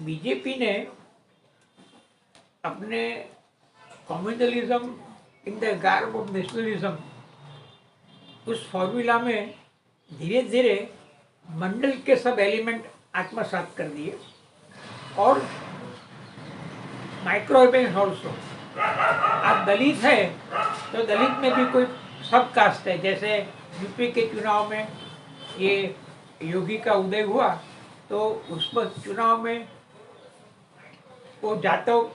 BJP ने अपने communalism in the garb of nationalism उस फॉर्मूला में धीरे धीरे मंडल के सब एलिमेंट आत्मसात कर दिए और माइक्रो इवेंट्स ऑल्सो। आप दलित है तो दलित में भी कोई सब कास्ट है। जैसे यूपी के चुनाव में ये योगी का उदय हुआ तो उस पर चुनाव में वो जाटव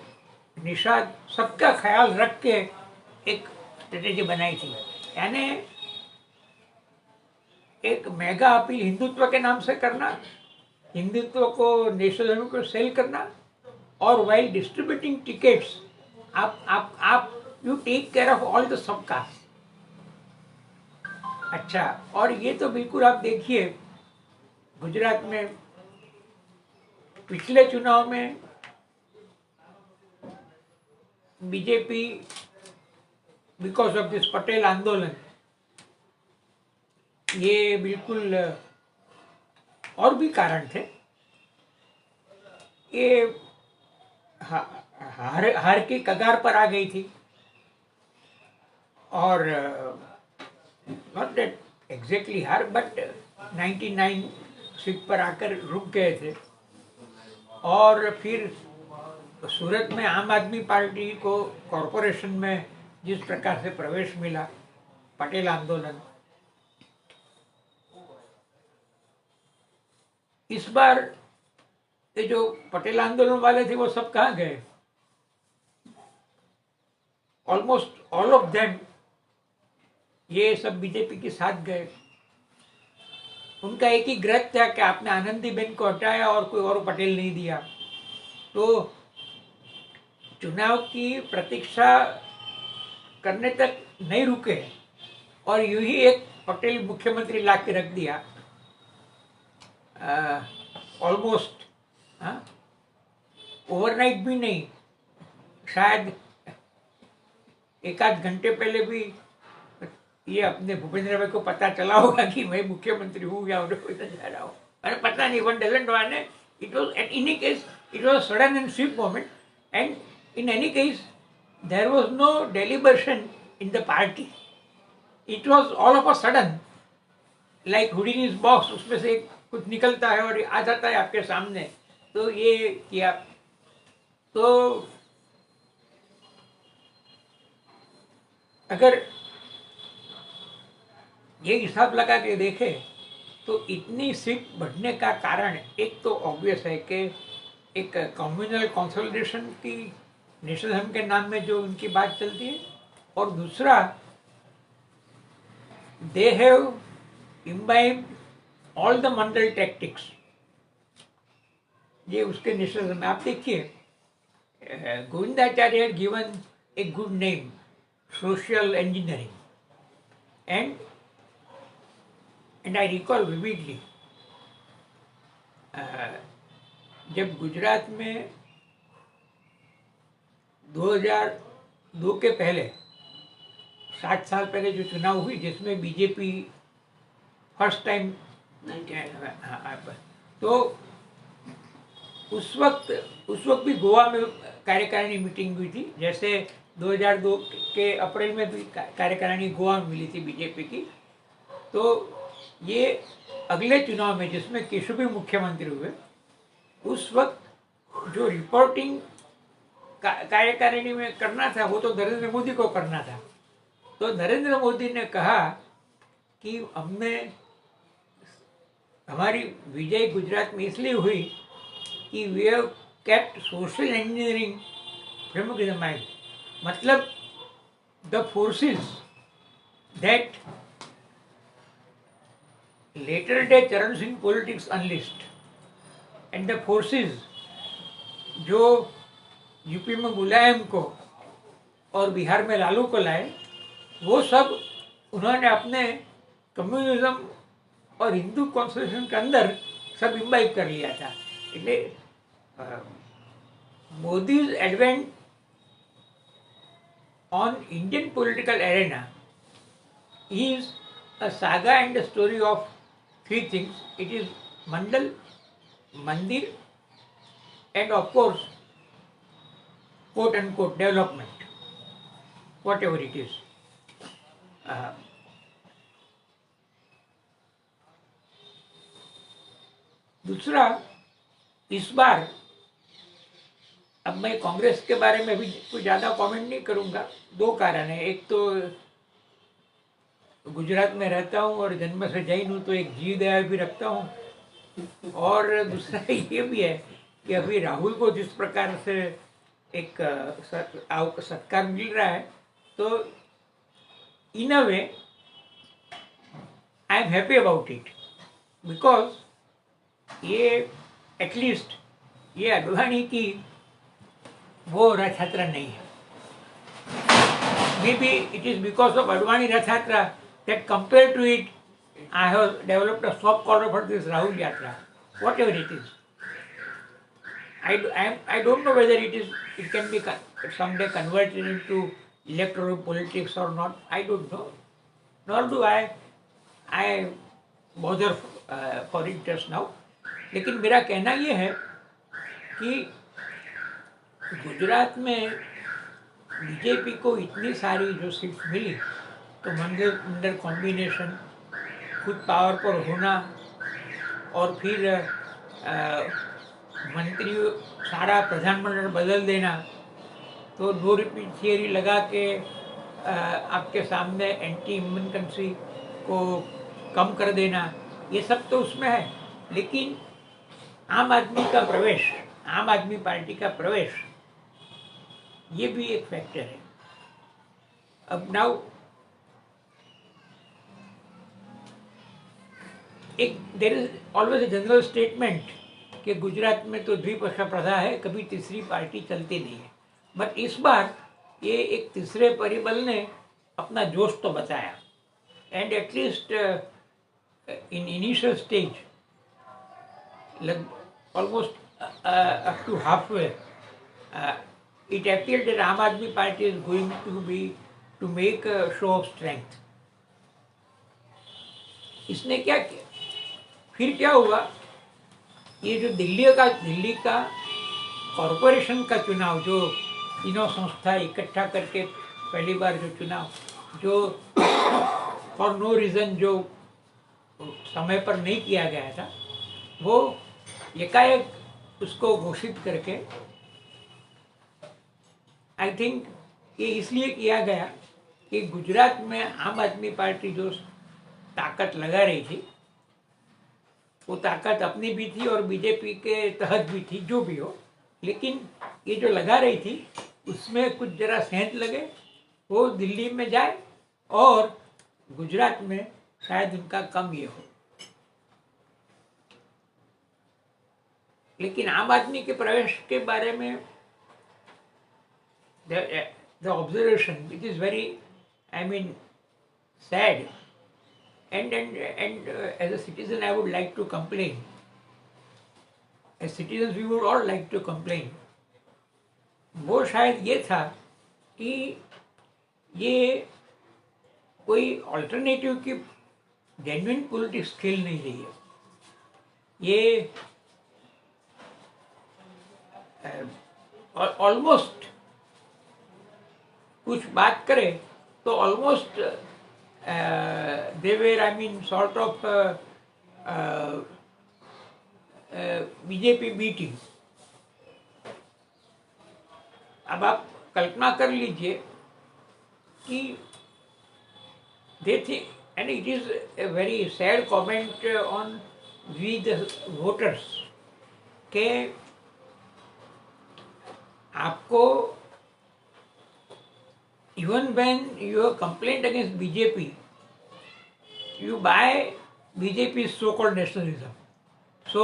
निषाद सबका ख्याल रख के एक स्ट्रेटेजी बनाई थी। यानी एक मेगा अपील हिंदुत्व के नाम से करना, हिंदुत्व को नेशनलिज्म को सेल करना, और वाइल डिस्ट्रीब्यूटिंग टिकट्स आप you take care of all the sub caste. अच्छा, और ये तो बिल्कुल आप देखिए गुजरात में पिछले चुनाव में BJP because of this Patel आंदोलन, ये बिल्कुल और भी कारण थे, ये हार की कगार पर आ गई थी और नॉट दैट एग्जैक्टली हार बट 99 सीट पर आकर रुक गए थे। और फिर सूरत में आम आदमी पार्टी को कॉरपोरेशन में जिस प्रकार से प्रवेश मिला, पटेल आंदोलन, इस बार ये जो पटेल आंदोलन वाले थे वो सब कहाँ गए? ऑलमोस्ट ऑल ऑफ देम ये सब बीजेपी के साथ गए। उनका एक ही ग्रह था कि आपने आनंदीबेन को हटाया और कोई और पटेल नहीं दिया। तो चुनाव की प्रतीक्षा करने तक नहीं रुके और यूं ही एक पटेल मुख्यमंत्री ला के रख दिया। ऑलमोस्ट ओवरनाइट भी नहीं, शायद एक आध घंटे पहले भी ये अपने भूपेंद्र भाई को पता चला होगा कि मैं मुख्यमंत्री हूँ या उधर जा रहा हूँ, अरे पता नहीं, one doesn't want it was at any case it was sudden and swift moment and in any case there was no deliberation in the party, it was all of a sudden like Houdini's box, उसमें से कुछ निकलता है और आ जाता है आपके सामने। तो ये किया। तो अगर ये हिसाब लगा के देखे तो इतनी सीट बढ़ने का कारण एक तो ऑब्वियस है कि एक कम्युनल कंसोलिडेशन की नेशनलिज्म के नाम में जो उनकी बात चलती है, और दूसरा they have imbibed all the Mandal tactics. ये उसके नेशनलिज्म में आप देखिए, Govindacharya given a good name social engineering and I recall vividly जब गुजरात में 2002 के पहले 60 साल पहले जो चुनाव हुई जिसमें बीजेपी फर्स्ट टाइम, तो उस वक्त भी गोवा में कार्यकारिणी मीटिंग हुई थी। जैसे 2002 के अप्रैल में भी कार्यकारिणी गोवा में मिली थी बीजेपी की। तो ये अगले चुनाव में जिसमें केशव भी मुख्यमंत्री हुए, उस वक्त जो रिपोर्टिंग कार्यकारिणी में करना था वो तो नरेंद्र मोदी को करना था। तो नरेंद्र मोदी ने कहा कि हमारी विजय गुजरात में इसलिए हुई कि we have kept social engineering frame in the mind, मतलब the forces that later day Charan Singh politics enlist and the forces जो यूपी में मुलायम को और बिहार में लालू को लाए, वो सब उन्होंने अपने कम्युनिज्म और हिंदू कॉन्स्टिट्यूशन के अंदर सब इम्बाइब कर लिया था। એટલે મોદી's advent on Indian political arena is a saga and a story of three things. It is Mandal, Mandir and of course, quote unquote development, whatever it is. दूसरा, इस बार, अब मैं कांग्रेस के बारे में भी कुछ ज़्यादा कमेंट नहीं करूँगा। दो कारण है। एक तो गुजरात में रहता हूँ और जन्म से जैन हूँ, तो एक जीव दया भी रखता हूँ। और दूसरा ये भी है कि अभी राहुल को जिस प्रकार से एक सत्कार मिल रहा है, तो in a way I am happy about it, because ये एटलीस्ट ये अडवाणी की वो रथ यात्रा नहीं है। Maybe it is because of Advani Rath Yatra that compared to it, I have developed a soft corner for this Rahul Yatra, whatever it is. I don't know whether it can be someday converted into electoral politics or not. I don't know. Nor do I bother for it just now. लेकिन मेरा कहना ये है कि गुजरात में BJP को इतनी सारी जो सीट्स मिली, तो मंदिर कॉम्बिनेशन, खुद पावर पर होना और फिर मंत्री सारा प्रधानमंडल बदल देना, तो नो रिपीट थियरी लगा के आपके सामने एंटी इनकम्बेंसी को कम कर देना, ये सब तो उसमें है। लेकिन आम आदमी का प्रवेश, आम आदमी पार्टी का प्रवेश, ये भी एक फैक्टर है। अब now there is always a general statement कि गुजरात में तो द्विपक्षीय प्रथा है, कभी तीसरी पार्टी चलती नहीं है। बट इस बार ये एक तीसरे परिबल ने अपना जोश तो बचाया, and at least in initial stage almost up to half way it appeared that Aam Aadmi Party is going to make a show of strength. इसने क्या किया? फिर क्या हुआ? ये जो दिल्ली का कॉरपोरेशन का चुनाव, जो तीनों संस्था इकट्ठा करके पहली बार जो चुनाव, जो फॉर नो रीज़न जो समय पर नहीं किया गया था, वो एकाएक उसको घोषित करके, आई थिंक ये इसलिए किया गया कि गुजरात में आम आदमी पार्टी जो ताकत लगा रही थी, वो ताकत अपनी भी थी और बीजेपी के तहत भी थी, जो भी हो, लेकिन ये जो लगा रही थी उसमें कुछ जरा सेंध लगे, वो दिल्ली में जाए और गुजरात में शायद उनका कम ये हो। लेकिन आम आदमी के प्रवेश के बारे में the observation, which is very, I mean, sad, and as a citizen I would like to complain. As citizens we would all like to complain. वो शायद ये था कि ये कोई अल्टरनेटिव की जेन्युइन पॉलिटिक्स खेल नहीं रही है। ये ऑलमोस्ट कुछ बात करें तो almost whatever, I mean, sort of BJP B team. अब आप कल्पना कर लीजिए कि they think, and it is a very sad comment on we the voters, के आपको even when you have complained against BJP, you buy BJP's so-called nationalism. So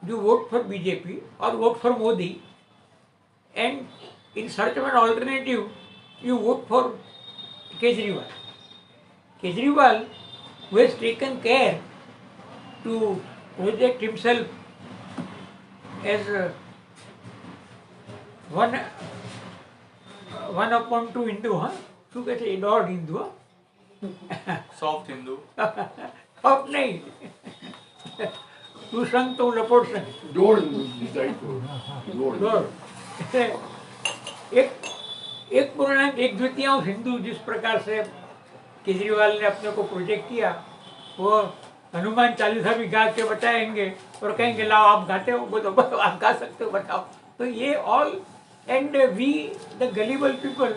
you vote for BJP or vote for Modi, and in search of an alternative, you vote for Kejriwal. Kejriwal, who has taken care to project himself as one upon two Hindu, huh? શું કહે છે? એડોર્ડ Hindu, soft Hindu, soft नहीं, તું સંગ તો હું લપોટ સંગ. દોડ decide કરો. દોડ. एक एक पूर्णांक एक द्वितीयांश हिंदू जिस प्रकार से केजरीवाल ने अपने को प्रोजेक्ट किया, वो हनुमान चालीसा भी गा के बताएंगे और कहेंगे लाओ आप गाते हो, वो तो आप गा सकते हो, बताओ. तो ये all and we the gullible people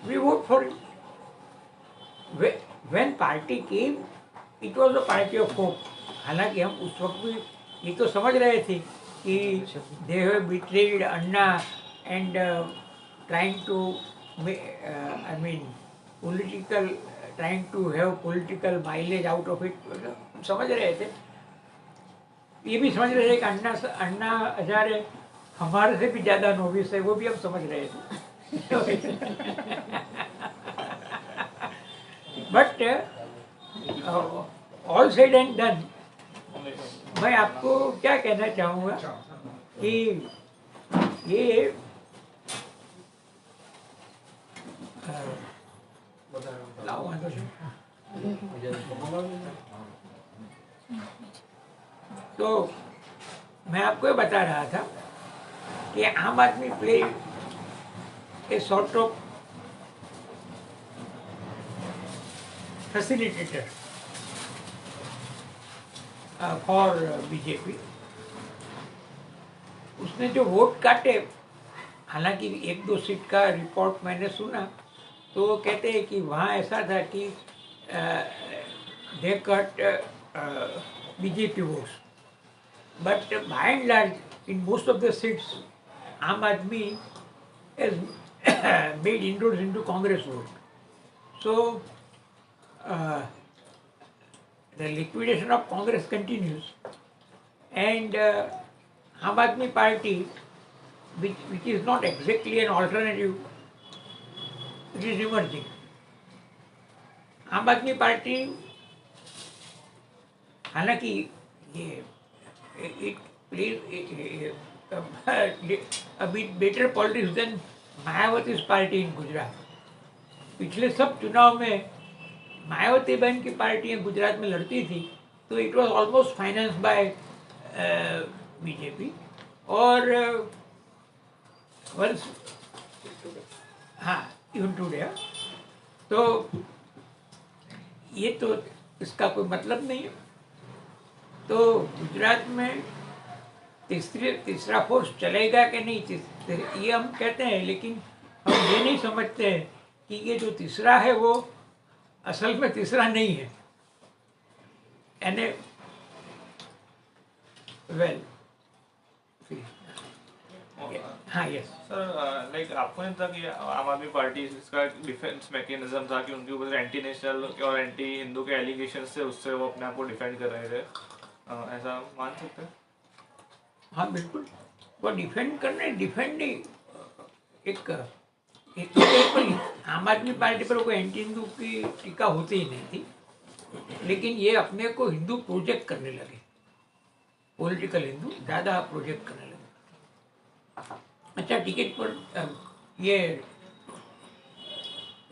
we vote for it. When party came it was a party of hope. हालांकि हम उस वक्त भी ये तो समझ रहे थे कि they have betrayed Anna and trying to I mean political trying to have political mileage out of it. समझ रहे थे. ये भी समझ रहे थे कि अन्ना हजारे हमारे से भी ज़्यादा नोविस है, वो भी हम समझ रहे थे. But all said and done, मैं आपको क्या कहना चाहूँगा कि ये तो मैं आपको ये बता रहा था कि आम आदमी play a sort of facilitator for BJP. उसने जो वोट काटे, हालांकि एक दो सीट का रिपोर्ट मैंने सुना, तो वो कहते हैं कि वहाँ ऐसा था कि they cut BJP votes, but by and large in most of the seats Aam Aadmi has made inroads into Congress vote. So the liquidation of Congress continues, and Aam Aadmi Party, which is not exactly an alternative, it is emerging. आम आदमी party, हालांकि ये it plays a bit better politics than Mayawati's party in Gujarat. पिछले सब चुनाव में मायावती बहन की पार्टियां गुजरात में लड़ती थी, तो it was almost finance by BJP. और वंस हाँ इवन टुडे. तो ये तो इसका कोई मतलब नहीं है. तो गुजरात में तीसरा फोर्स चलेगा कि नहीं, ये हम कहते हैं, लेकिन हम ये नहीं समझते हैं कि ये जो तीसरा है वो असल में तीसरा नहीं है. यानी वेल हाँ यस सर, लाइक आपको नहीं था कि आम आदमी पार्टी इसका डिफेंस मैकेनिज्म था कि उनके ऊपर एंटी नेशनल और एंटी हिंदू के एलिगेशन से उससे वो अपने आप को डिफेंड कर रहे थे, ऐसा मान सकते हैं? हाँ बिल्कुल, वो डिफेंड करने एक आम आदमी पार्टी पर कोई एंटी हिंदू की टीका होती ही नहीं थी, लेकिन ये अपने को हिंदू प्रोजेक्ट करने लगे, पॉलिटिकल हिंदू ज़्यादा प्रोजेक्ट करने लगे. अच्छा, टिकट पर ये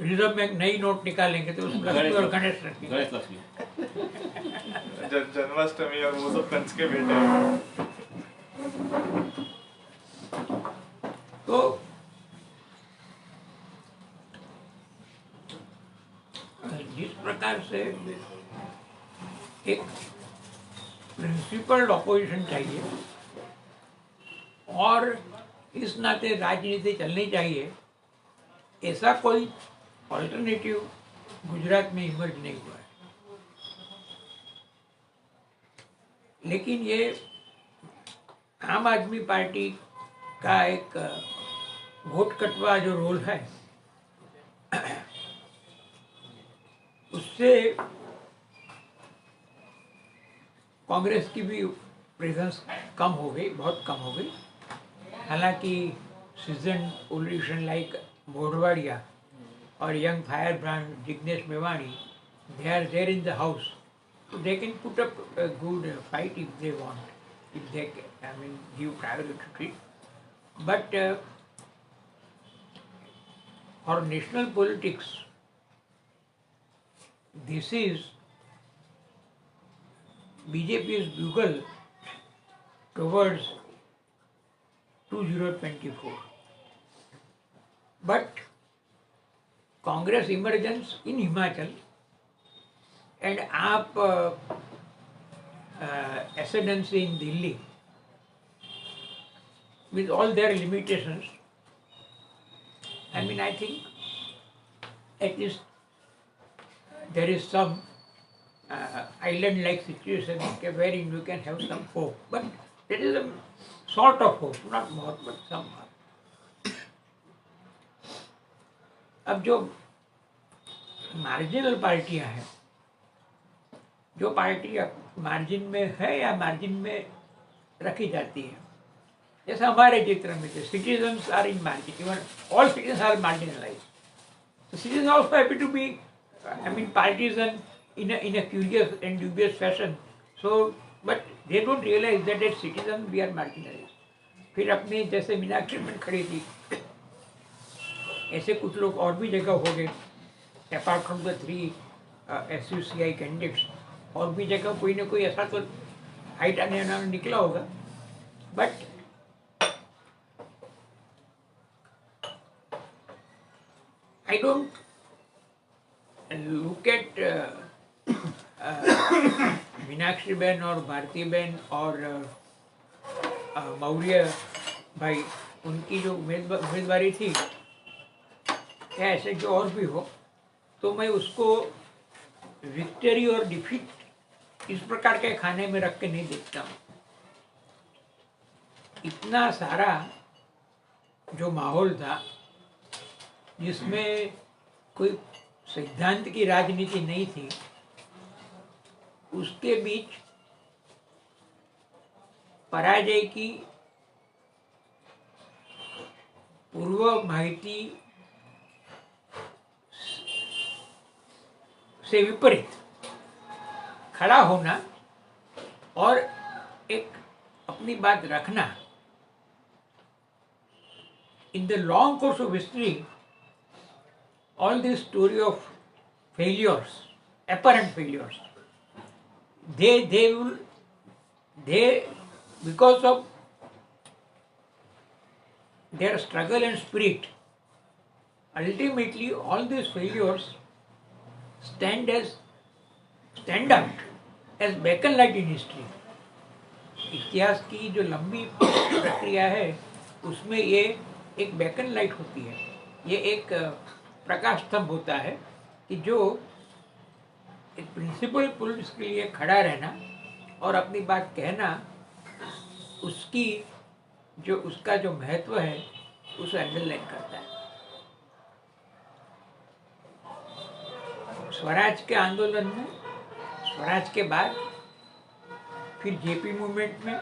रिजर्व बैंक नई नोट निकालेंगे तो उसमें लक्ष्मी और गणेश रखेंगे. जन्माष्टमी और वो सब कंस के बेटे हैं. तो जिस प्रकार से एक प्रिंसिपल्ड ऑपोजिशन चाहिए और इस नाते राजनीति चलनी चाहिए, ऐसा कोई ऑल्टरनेटिव गुजरात में इमर्ज नहीं हुआ है. लेकिन ये आम आदमी पार्टी का एक वोट कटवा जो रोल है, उससे कांग्रेस की भी प्रेजेंस कम हो गई, बहुत कम हो गई. हालांकि सीजन पॉलिटिशियन लाइक मोडवाडिया और young fire brand Jignesh Mevani, they are there in the house, so they can put up a good fight if they want, if they give priority to it. But for national politics, this is BJP's bugle towards 2024. But Congress emergence in Himachal and AAP ascendancy in Delhi, with all their limitations, I mean, I think at least there is some island-like situation wherein you can have some hope. But there is a sort of hope, not more, but some. अब जो marginal पार्टियां हैं, जो party margin में है या margin में रखी जाती है, जैसे हमारे चित्र में citizens are in margin, even all citizens are marginalised. So citizens also happy to be, I mean, partisan in a curious and dubious fashion. So, but they don't realize that as citizens we are marginalized. फिर अपने जैसे मीनाक्षी में खड़ी थी, ऐसे कुछ लोग और भी जगह हो गए, apart from the 3 SUCI candidates, और भी जगह कोई ना कोई ऐसा तो हाइट आने निकला होगा. But I don't look at Meenakshi बहन और भारती बहन और मौर्य भाई, उनकी जो उम्मीदवारी थी, या ऐसे जो और भी हो, तो मैं उसको विक्टरी और डिफीट इस प्रकार के खाने में रख के नहीं देखता हूँ. इतना सारा जो माहौल था जिसमें कोई सिद्धांत की राजनीति नहीं थी, उसके बीच पराजय की पूर्व माहिती से विपरीत खड़ा होना और एक अपनी बात रखना, in the long course of history, all this story of failures, apparent failures, they because of their struggle and spirit, ultimately all these failures stand out as beacon light in history. इतिहास की जो लंबी प्रक्रिया है उसमें ये एक bacon light होती है, ये एक प्रकाश स्तंभ होता है कि जो एक प्रिंसिपल पॉलिटिक्स के लिए खड़ा रहना और अपनी बात कहना, उसका जो महत्व है उसे अंडरलाइन करता है. स्वराज के आंदोलन में, स्वराज के बाद फिर जेपी मूवमेंट में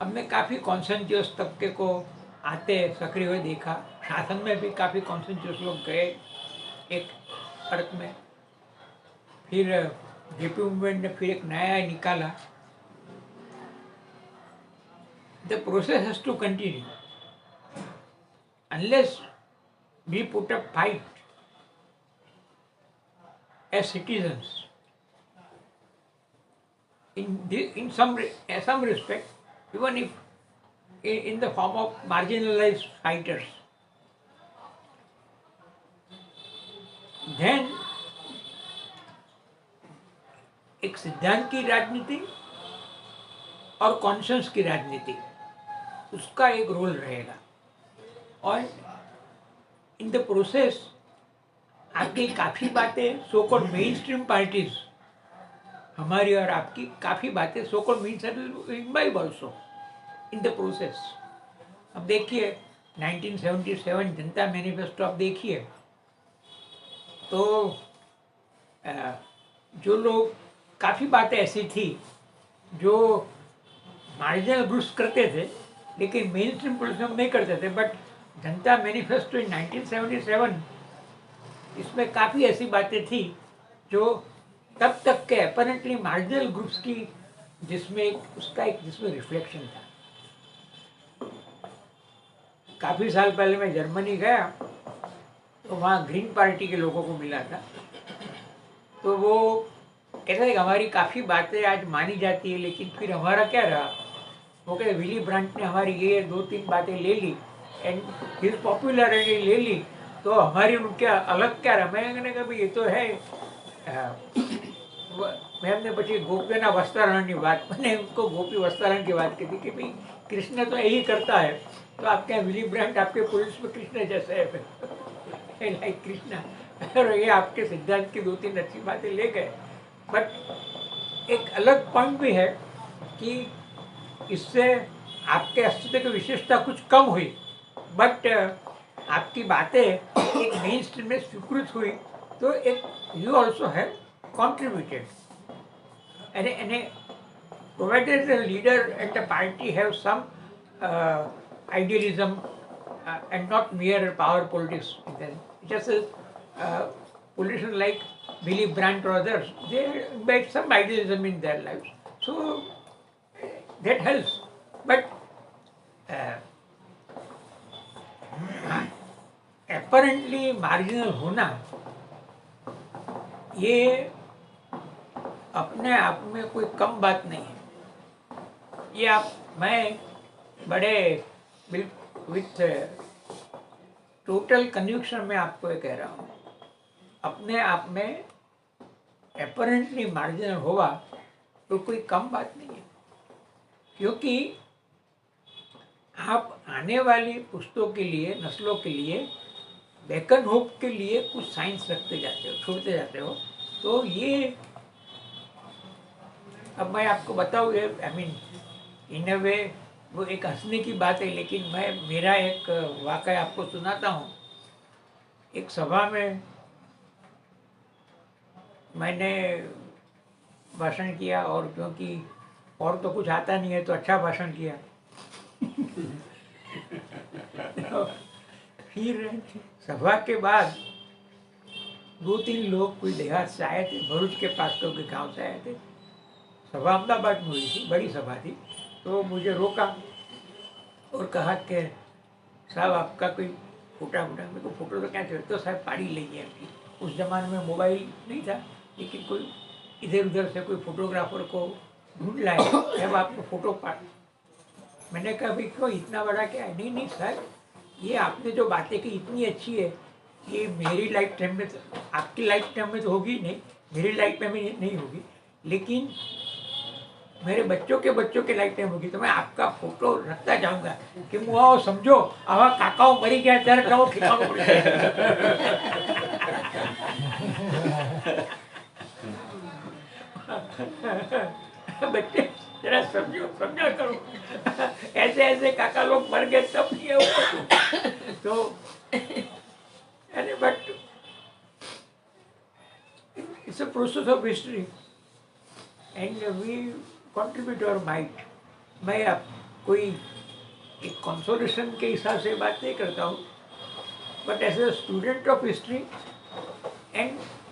हमने काफ़ी कॉन्सेंजुअस तबके को आते सक्रिय हुए देखा. शासन में भी काफ़ी कॉन्सेंजुअस लोग गए एक अर्थ में. फिर जेपी मूवमेंट ने फिर एक नया निकाला. The process has to continue unless we put up fight as citizens in some respect, even if in the form of marginalized fighters, then एक सिद्धांत की राजनीति और कॉन्शियस की राजनीति, उसका एक रोल रहेगा. और इन द प्रोसेस आपकी काफ़ी बातें so called main stream parties, हमारी और आपकी काफ़ी बातें so called means imbibe also in the process. अब देखिए 1977 जनता मैनिफेस्टो आप देखिए, तो जो लोग काफ़ी बातें ऐसी थी जो मार्जिनल ग्रुप्स करते थे लेकिन मेन स्ट्रीम पॉलिटिक्स नहीं करते थे, बट जनता मैनिफेस्टो इन 1977 इसमें काफ़ी ऐसी बातें थी जो तब तक के अपरेंटली मार्जिनल ग्रुप्स की, जिसमें रिफ्लेक्शन था. काफ़ी साल पहले मैं जर्मनी गया तो वहाँ ग्रीन पार्टी के लोगों को मिला था. तो वो कहते थे कि हमारी काफ़ी बातें आज मानी जाती है लेकिन फिर हमारा क्या रहा, वो कहते विली ब्रांट ने हमारी ये 2-3 बातें ले ली एंड हिज पॉपुलरिटी ले ली, तो हमारी उनके अलग क्या रहा? मैंने कहा भाई ये तो है મેં એમને પછી ગોપીના વસ્ત્રારણની વાત, मैंने उनको गोपी वस्त्रारण की बात की थी कि भाई कृष्ण तो यही करता है, तो आपके यहाँ विली ब्रांट आपके पुलिस में कृष्ण जैसे है लाइक कृष्णा। और ये आपके सिद्धांत की 2-3 अच्छी बातें ले गए, बट एक अलग पॉइंट भी है कि इससे आपके अस्तित्व की विशेषता कुछ कम हुई, बट आपकी बातें एक मेन स्ट्रीम में स्वीकृत हुई, तो एक you also have contributed. And provided the leader and the party have some idealism and not mere power politics, then just as politicians like Willy Brandt or others, they embed some idealism in their lives, so that helps. But apparently marginal होना ये अपने आप में कोई कम बात नहीं है। ये मैं बड़े विथ टोटल कन्विक्शन में आपको ये कह रहा हूँ, अपने आप में अपरेंटली मार्जिनल हुआ तो कोई कम बात नहीं है, क्योंकि आप आने वाली पुश्तों के लिए, नस्लों के लिए, बेकन होप के लिए कुछ साइंस रखते जाते हो, छोड़ते जाते हो। तो ये अब मैं आपको बताऊँ, ये आई मीन इन अ वे वो एक हंसने की बात है, लेकिन मैं मेरा एक वाक़या आपको सुनाता हूँ। एक सभा में मैंने भाषण किया, और क्योंकि और तो कुछ आता नहीं है तो अच्छा भाषण किया। फिर सभा के बाद 2-3 लोग कोई देहात से आए थे, भरूच के पास के गांव से आए थे। सभा अहमदाबाद में हुई थी, बड़ी सभा थी। तो मुझे रोका और कहा कि साहब आपका कोई फोटा मेरे को फोटो तो क्या चाहिए? तो साहब पाड़ी लीजिए आपकी। उस ज़माने में मोबाइल नहीं था, लेकिन कोई इधर उधर से कोई फोटोग्राफर को ढूंढ लाए, जब आपको फोटो पाड़। मैंने कहा भाई क्यों, इतना बड़ा क्या है? नहीं सर, ये आपने जो बातें की इतनी अच्छी है, ये मेरी लाइफ टाइम में, आपकी लाइफ टाइम में तो होगी नहीं, मेरी लाइफ टाइम में नहीं होगी, लेकिन मेरे बच्चों के लाइफ टाइम होगी। तो मैं आपका फोटो रखता जाऊंगा कि वो समझो आवा काकाओ मरी गया ત્યારે નવો ઠેકાણો પડી गया। बच्चे जरा समझा करो, ऐसे काका लोग मर गए तब किया हुआ। तो but it's a process of history and we contribute our might. मैं अब कोई एक कंसोलेशन के हिसाब से बात नहीं करता हूँ, but as a student of history and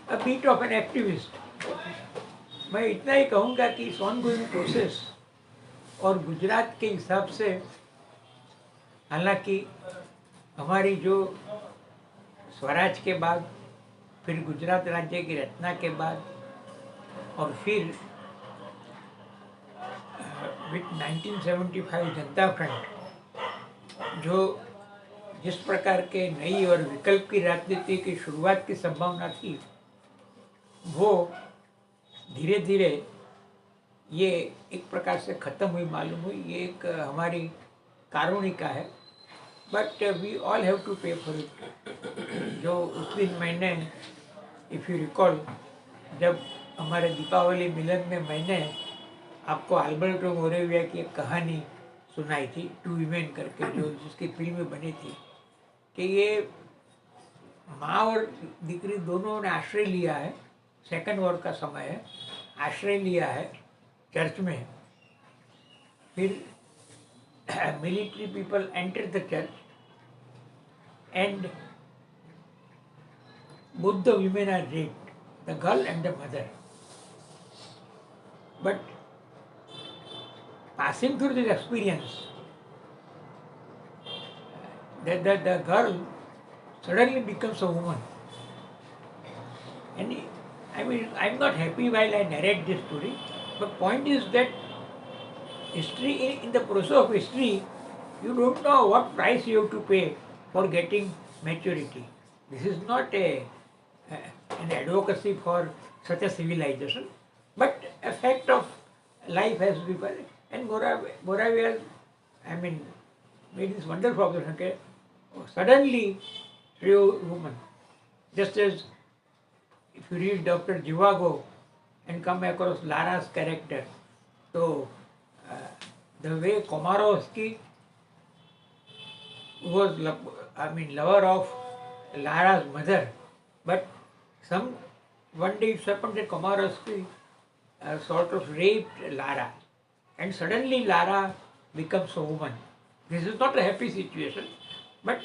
a bit of an activist, मैं इतना ही कहूँगा कि इस ऑन गोइंग प्रोसेस और गुजरात के हिसाब से, हालांकि हमारी जो स्वराज के बाद, फिर गुजरात राज्य की रचना के बाद, और फिर विथ 1975 जनता फ्रंट, जो जिस प्रकार के नई और विकल्प की राजनीति की शुरुआत की संभावना थी, वो धीरे धीरे ये एक प्रकार से ख़त्म हुई मालूम हुई। ये एक हमारी कारुणिका है, but we all have to pay for it. जो उस दिन मैंने, इफ़ यू रिकॉल, जब हमारे दीपावली मिलन में मैंने आपको अल्बर्टो मोरेविया की एक कहानी सुनाई थी, टू वीमेन करके, जो जिसकी फिल्म बनी थी, कि ये माँ और दीकरी दोनों ने आश्रय लिया है, सेकंड वॉर का समय है, आश्रय लिया है चर्च में। फिर military people enter the church and both the women are raped, the girl and the mother. But passing through this experience, the girl suddenly becomes a woman. And I mean, I'm not happy while I narrate this story, but point is that history, in the process of history, you don't know what price you have to pay for getting maturity. This is not an advocacy for such a civilization, but a fact of life has been. And Moravia, I mean, made this wonderful observation. Okay? Suddenly, through woman, just as if you read Dr. Zhivago and come across Lara's character, so the way Komorowski was, lover of Lara's mother, but one day it happened that Komorowski sort of raped Lara, and suddenly Lara becomes a woman. This is not a happy situation, but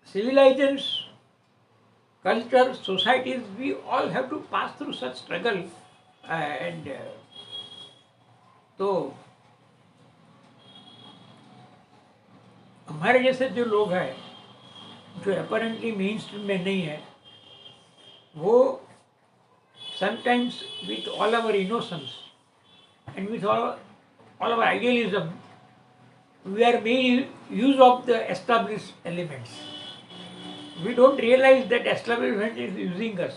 civilizations, culture, societies, we all have to pass through such struggle, and तो हमारे जैसे जो लोग हैं जो apparently main stream में नहीं है, वो sometimes with all our innocence and with all our idealism, we are making use of the established elements. We don't realize that establishment is using us.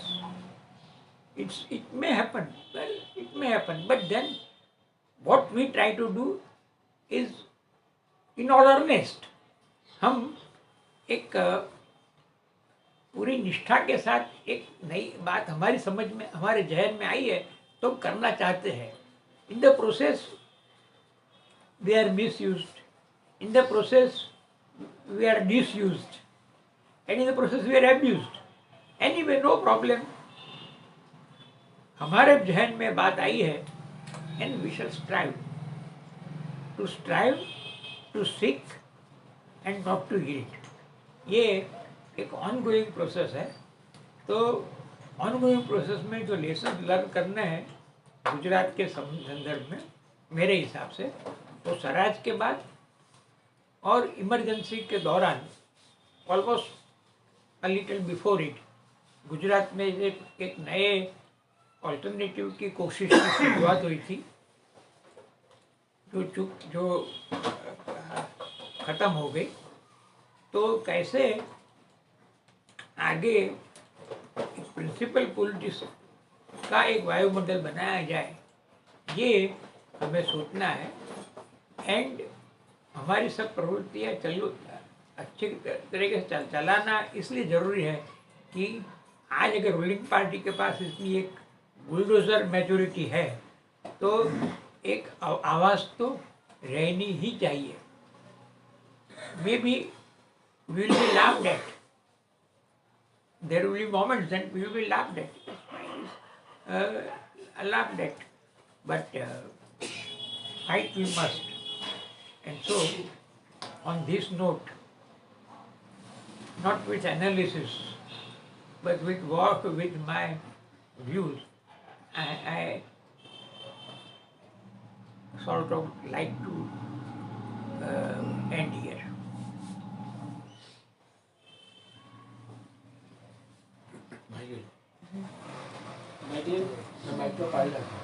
It may happen. Well, it may happen. But then what we try to do is in all earnest. हम एक पूरी निष्ठा के साथ एक नई बात हमारी समझ में, हमारे जहन में आई है तो करना चाहते हैं. In the process we are misused. In the process we are disused. And in the process we are abused. Anyway, no problem. हमारे जहन में बात आई है and we shall strive to seek and not to yield. ये एक ongoing process है. तो ongoing process में जो लेसन लर्न करने हैं गुजरात के संदर्भ में मेरे हिसाब से वो स्वराज के बाद और इमरजेंसी के दौरान almost a little before it Gujarat में एक नए ऑल्टरनेटिव की कोशिश की शुरुआत हुई थी जो ख़त्म हो गई. तो कैसे आगे प्रिंसिपल पॉलिटिक्स का एक वायुमंडल बनाया जाए ये हमें सोचना है. एंड हमारी सब प्रवृत्तियाँ अच्छी तरीके से चलाना इसलिए ज़रूरी है कि आज अगर रूलिंग पार्टी के पास इतनी एक बुलडोजर मेजोरिटी है तो एक आवाज़ तो रहनी ही चाहिए. Maybe will be laughed at, there will be moments that we will be laughed at, laughed at, but fight we must. And so, on this note, not with analysis, but with work with my views, I sort of like to end here.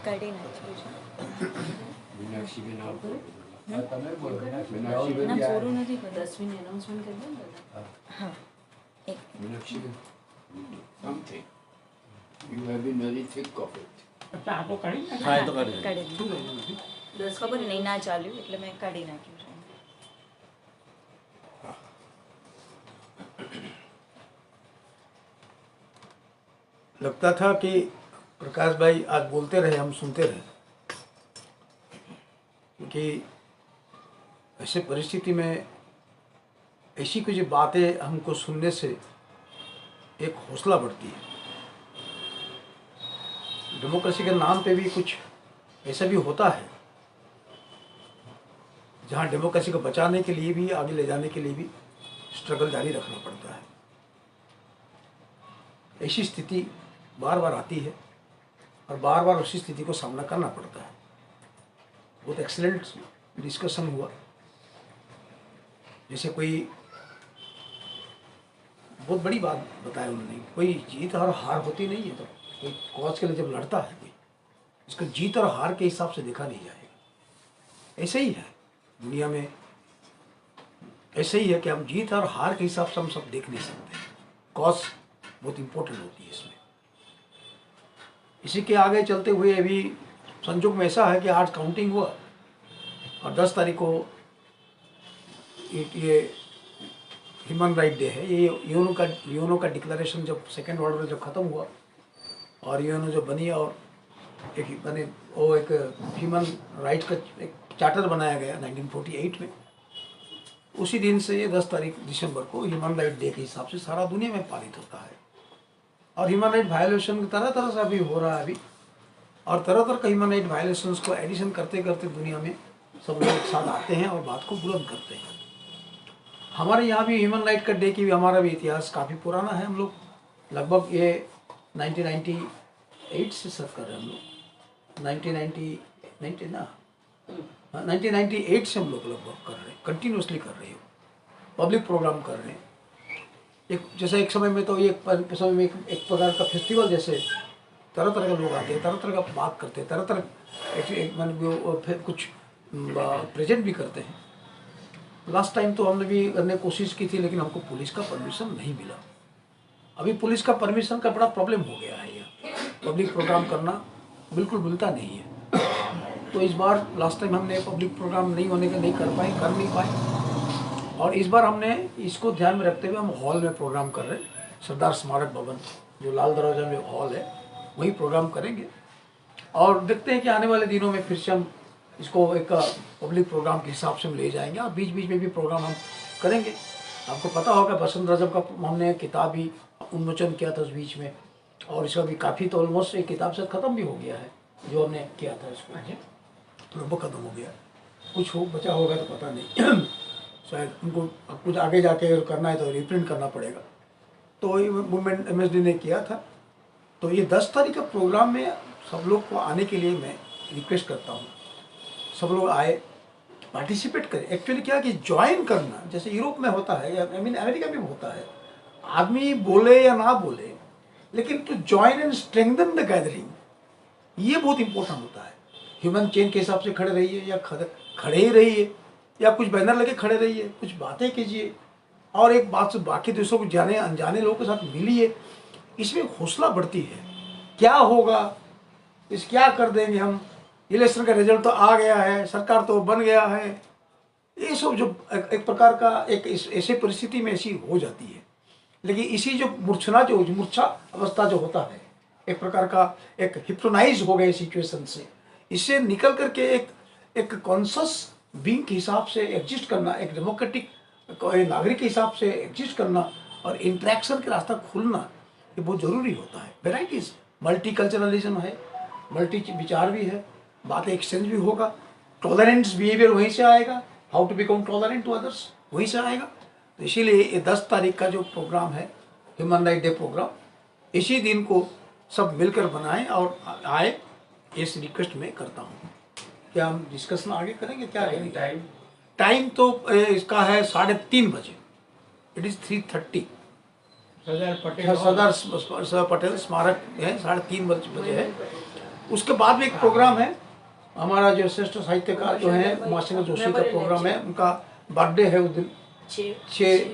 કાઢી નાખ્યું છે. મીનાક્ષીબેન આવતો. ના પૂરું નથી પણ 10મી announcement કરી દો ને દાદા. હા એક Meenakshi, something. You have been very thick of it. अच्छा आपको काढ़ी नाखी? हाँ, ये तो कर કાઢી દીધું. 10 ખબર નહીં ના ચાલ્યું એટલે મેં કાઢી નાખ્યું છે. लगता था कि प्रकाश भाई आज बोलते रहे, हम सुनते रहे, क्योंकि ऐसे परिस्थिति में ऐसी कुछ बातें हमको सुनने से एक हौसला बढ़ती है. डेमोक्रेसी के नाम पे भी कुछ ऐसा भी होता है जहाँ डेमोक्रेसी को बचाने के लिए भी, आगे ले जाने के लिए भी स्ट्रगल जारी रखना पड़ता है. ऐसी स्थिति बार बार आती है और बार बार उसी स्थिति को सामना करना पड़ता है. बहुत एक्सीलेंट डिस्कशन हुआ. जैसे कोई बहुत बड़ी बात बताया उन्होंने, कोई जीत और हार होती नहीं है. तो कोई कॉज के लिए जब लड़ता है कोई, इसको जीत और हार के हिसाब से देखा नहीं जाएगा. ऐसे ही है दुनिया में, ऐसे ही है कि हम जीत और हार के हिसाब से हम सब देख नहीं सकते। कॉज बहुत इम्पोर्टेंट होती है इसमें। इसी के आगे चलते हुए अभी संजोग में ऐसा है कि आज काउंटिंग हुआ और 10 तारीख को ये ह्यूमन राइट डे है। ये यूएनओ का डिक्लेरेशन जब सेकेंड वर्ल्ड वॉर जब ख़त्म हुआ और यूएनओ जब बनी और एक बने वो एक ह्यूमन राइट का एक चार्टर बनाया गया 1948 में, उसी दिन से ये 10 तारीख दिसंबर को ह्यूमन राइट डे के हिसाब से सारा दुनिया में पालित होता है। और ह्यूमन राइट वायलेशन तरह तरह से अभी हो रहा है अभी, और तरह तरह का ह्यूमन राइट वायलेशंस को एडिशन करते करते दुनिया में सब लोग एक साथ आते हैं और बात को बुलंद करते हैं। हमारे यहाँ भी ह्यूमन राइट का डे की भी हमारा भी इतिहास काफ़ी पुराना है। हम लोग लगभग ये 1998 से सब कर रहे हैं हम लोग, 1998 से हम लोग लगभग कर रहे हैं, कंटिन्यूसली कर रहे हैं, पब्लिक प्रोग्राम कर रहे हैं। एक जैसे एक समय में तो ये समय में एक प्रकार का फेस्टिवल जैसे तरह तरह के लोग आते हैं, तरह तरह का बात करते हैं, तरह तरह फिर कुछ प्रेजेंट भी करते हैं। लास्ट टाइम तो हमने भी करने की कोशिश की थी लेकिन हमको पुलिस का परमिशन नहीं मिला। अभी पुलिस का परमिशन का बड़ा प्रॉब्लम हो गया है। यहाँ पब्लिक प्रोग्राम करना बिल्कुल मिलता नहीं है। तो इस बार लास्ट टाइम हमने पब्लिक प्रोग्राम नहीं होने के नहीं कर नहीं पाए और इस बार हमने इसको ध्यान में रखते हुए हम हॉल में प्रोग्राम कर रहे हैं। सरदार स्मारक भवन जो लाल दरवाजा में हॉल है वही प्रोग्राम करेंगे और देखते हैं कि आने वाले दिनों में फिर से हम इसको एक पब्लिक प्रोग्राम के हिसाब से हम ले जाएंगे और बीच बीच में भी प्रोग्राम हम करेंगे। आपको पता होगा बसंत रजब का हमने किताब भी उन्मोचन किया था उस बीच में और इसका भी काफ़ी तो ऑलमोस्ट एक किताब से ख़त्म भी हो गया है जो हमने किया था इसको, लगभग ख़त्म हो गया। कुछ हो बचा होगा तो पता नहीं शायद उनको कुछ आगे जाके करना है तो रिप्रिंट करना पड़ेगा। तो ये मूवमेंट MSD ने किया था। तो ये 10 तारीख का प्रोग्राम में सब लोग को आने के लिए मैं रिक्वेस्ट करता हूँ, सब लोग आए, पार्टिसिपेट करें। एक्चुअली क्या कि ज्वाइन करना जैसे यूरोप में होता है या अमेरिका में होता है, आदमी बोले या ना बोले लेकिन to join and strengthen the gathering, ये बहुत इंपॉर्टेंट होता है। ह्यूमन चेन के हिसाब से खड़े रहिए या खड़े ही रहिए या कुछ बैनर लगे खड़े रहिए, कुछ बातें कीजिए और एक बात से बाकी दूसरों को जाने अनजाने लोगों के साथ मिलिए। इसमें हौसला बढ़ती है। क्या होगा, इस क्या कर देंगे हम, इलेक्शन का रिजल्ट तो आ गया है, सरकार तो बन गया है, ये सब जो एक प्रकार का एक ऐसे परिस्थिति में ऐसी हो जाती है। लेकिन इसी जो मूर्छा अवस्था जो होता है, एक प्रकार का एक हिप्नोटाइज हो गए सिचुएशन से, इससे निकल करके एक कॉन्शियस बीइंग के हिसाब से एग्जिस्ट करना, एक डेमोक्रेटिक नागरिक के हिसाब से एग्जिस्ट करना और इंटरेक्शन के रास्ता खुलना, ये बहुत ज़रूरी होता है। वेराइटीज, मल्टीकल्चरलिज्म है, मल्टी विचार भी है, बातें एक्सचेंज भी होगा, टॉलरेंस बिहेवियर वहीं से आएगा, how to become tolerant to others वहीं से आएगा। तो इसीलिए ये 10 तारीख का जो प्रोग्राम है ह्यूमन राइट डे प्रोग्राम, इसी दिन को सब मिलकर बनाएं और आए, इस रिक्वेस्ट में करता हूँ। क्या हम डिस्कशन आगे करेंगे? क्या करेंगे? टाइम तो इसका है 3:30 बजे, इट इज़ 3:30। सरदार पटेल स्मारक है, 3:30 बजे है। उसके बाद भी एक प्रोग्राम है हमारा जो श्रेष्ठ साहित्यकार जो है उमाशंकर जोशी का प्रोग्राम है, उनका बर्थडे है उस दिन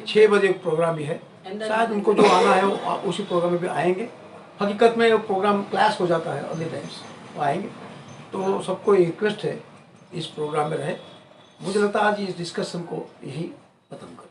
6 बजे प्रोग्राम भी है। शायद उनको जो आना है वो उसी प्रोग्राम में भी आएंगे। हकीकत में वो प्रोग्राम क्लास हो जाता है अर्ली टाइम्स, वो आएंगे। तो सबको रिक्वेस्ट है इस प्रोग्राम में रहे। मुझे लगता है आज इस डिस्कशन को यही खत्म करें।